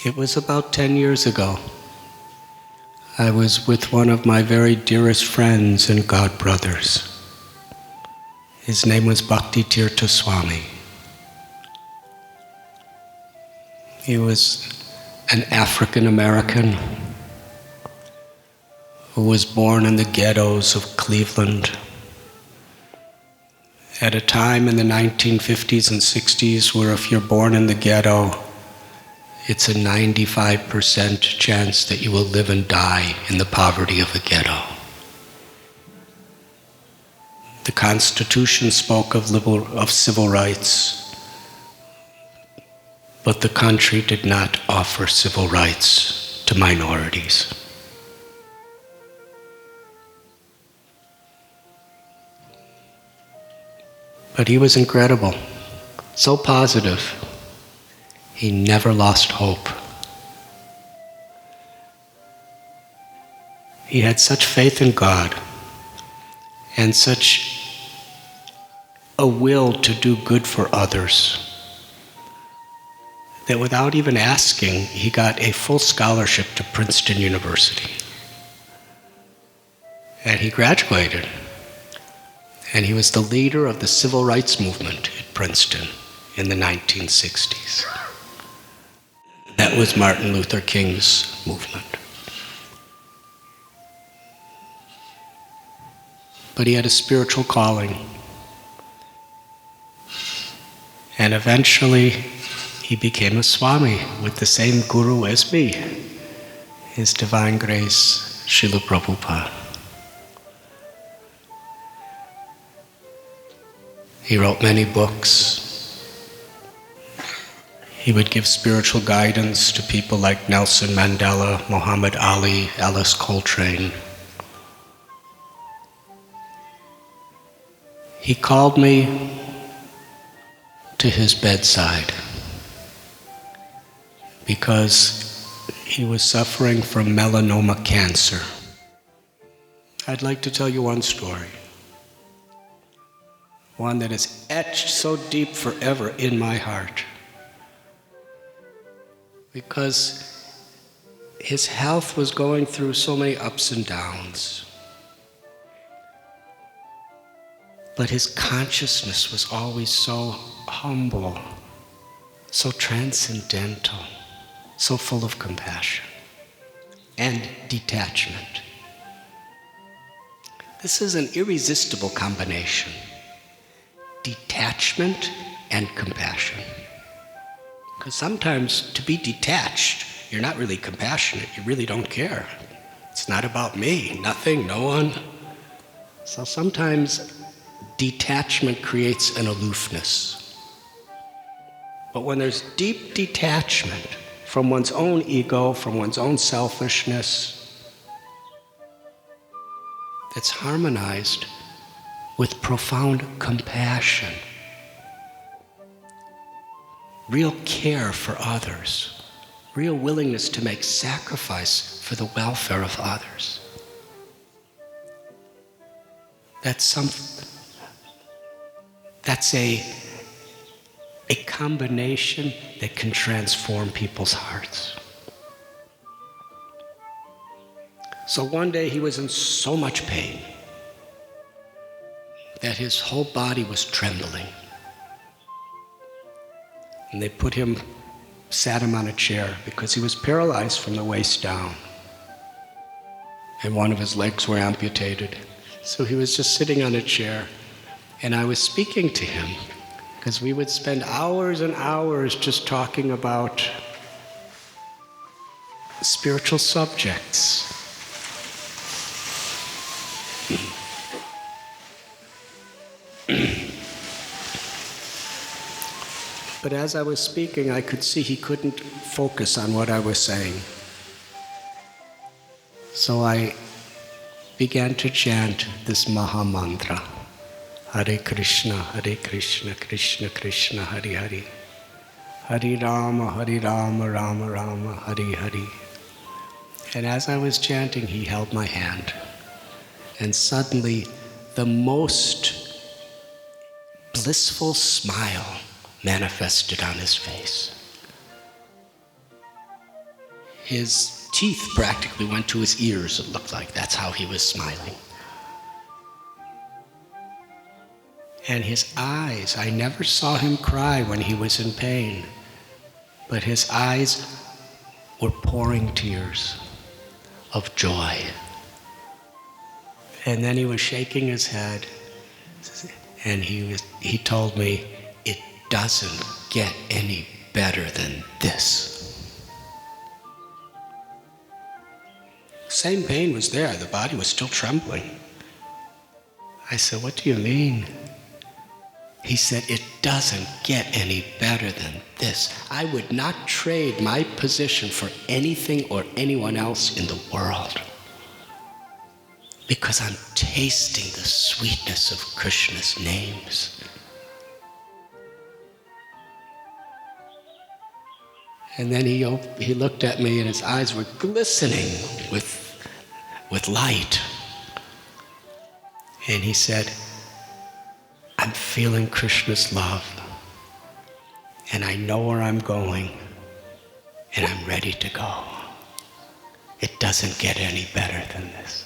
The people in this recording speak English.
It was about 10 years ago. I was with one of my very dearest friends and God brothers. His name was Bhakti Tirtha Swami. He was an African American who was born in the ghettos of Cleveland at a time in the 1950s and 60s where if you're born in the ghetto, it's a 95% chance that you will live and die in the poverty of a ghetto. The Constitution spoke of civil rights, but the country did not offer civil rights to minorities. But he was incredible, so positive. He never lost hope. He had such faith in God and such a will to do good for others that without even asking, he got a full scholarship to Princeton University. And he graduated. And he was the leader of the civil rights movement at Princeton in the 1960s. That was Martin Luther King's movement. But he had a spiritual calling. And eventually, he became a Swami with the same guru as me, His Divine Grace, Srila Prabhupada. He wrote many books. He would give spiritual guidance to people like Nelson Mandela, Muhammad Ali, Alice Coltrane. He called me to his bedside because he was suffering from melanoma cancer. I'd like to tell you one story. One that is etched so deep forever in my heart. Because his health was going through so many ups and downs. But his consciousness was always so humble, so transcendental, so full of compassion and detachment. This is an irresistible combination. Detachment and compassion. Because sometimes to be detached, you're not really compassionate, you really don't care. It's not about me, nothing, no one. So sometimes detachment creates an aloofness. But when there's deep detachment from one's own ego, from one's own selfishness, that's harmonized with profound compassion, real care for others, real willingness to make sacrifice for the welfare of others. That's a combination that can transform people's hearts. So one day he was in so much pain that his whole body was trembling. And they sat him on a chair because he was paralyzed from the waist down. And one of his legs were amputated. So he was just sitting on a chair. And I was speaking to him because we would spend hours and hours just talking about spiritual subjects. But as I was speaking, I could see he couldn't focus on what I was saying. So I began to chant this Maha Mantra, Hare Krishna, Krishna Krishna, Hare Hare, Hare Rama, Rama Rama, Hare Hare. And as I was chanting, he held my hand. And suddenly, the most blissful smile manifested on his face. His teeth practically went to his ears, it looked like. That's how he was smiling. And his eyes, I never saw him cry when he was in pain, but his eyes were pouring tears of joy. And then he was shaking his head, and he told me, it doesn't get any better than this. Same pain was there, the body was still trembling. I said, what do you mean? He said, it doesn't get any better than this. I would not trade my position for anything or anyone else in the world, because I'm tasting the sweetness of Krishna's names. And then he looked at me and his eyes were glistening with light. And he said, I'm feeling Krishna's love, and I know where I'm going, and I'm ready to go. It doesn't get any better than this.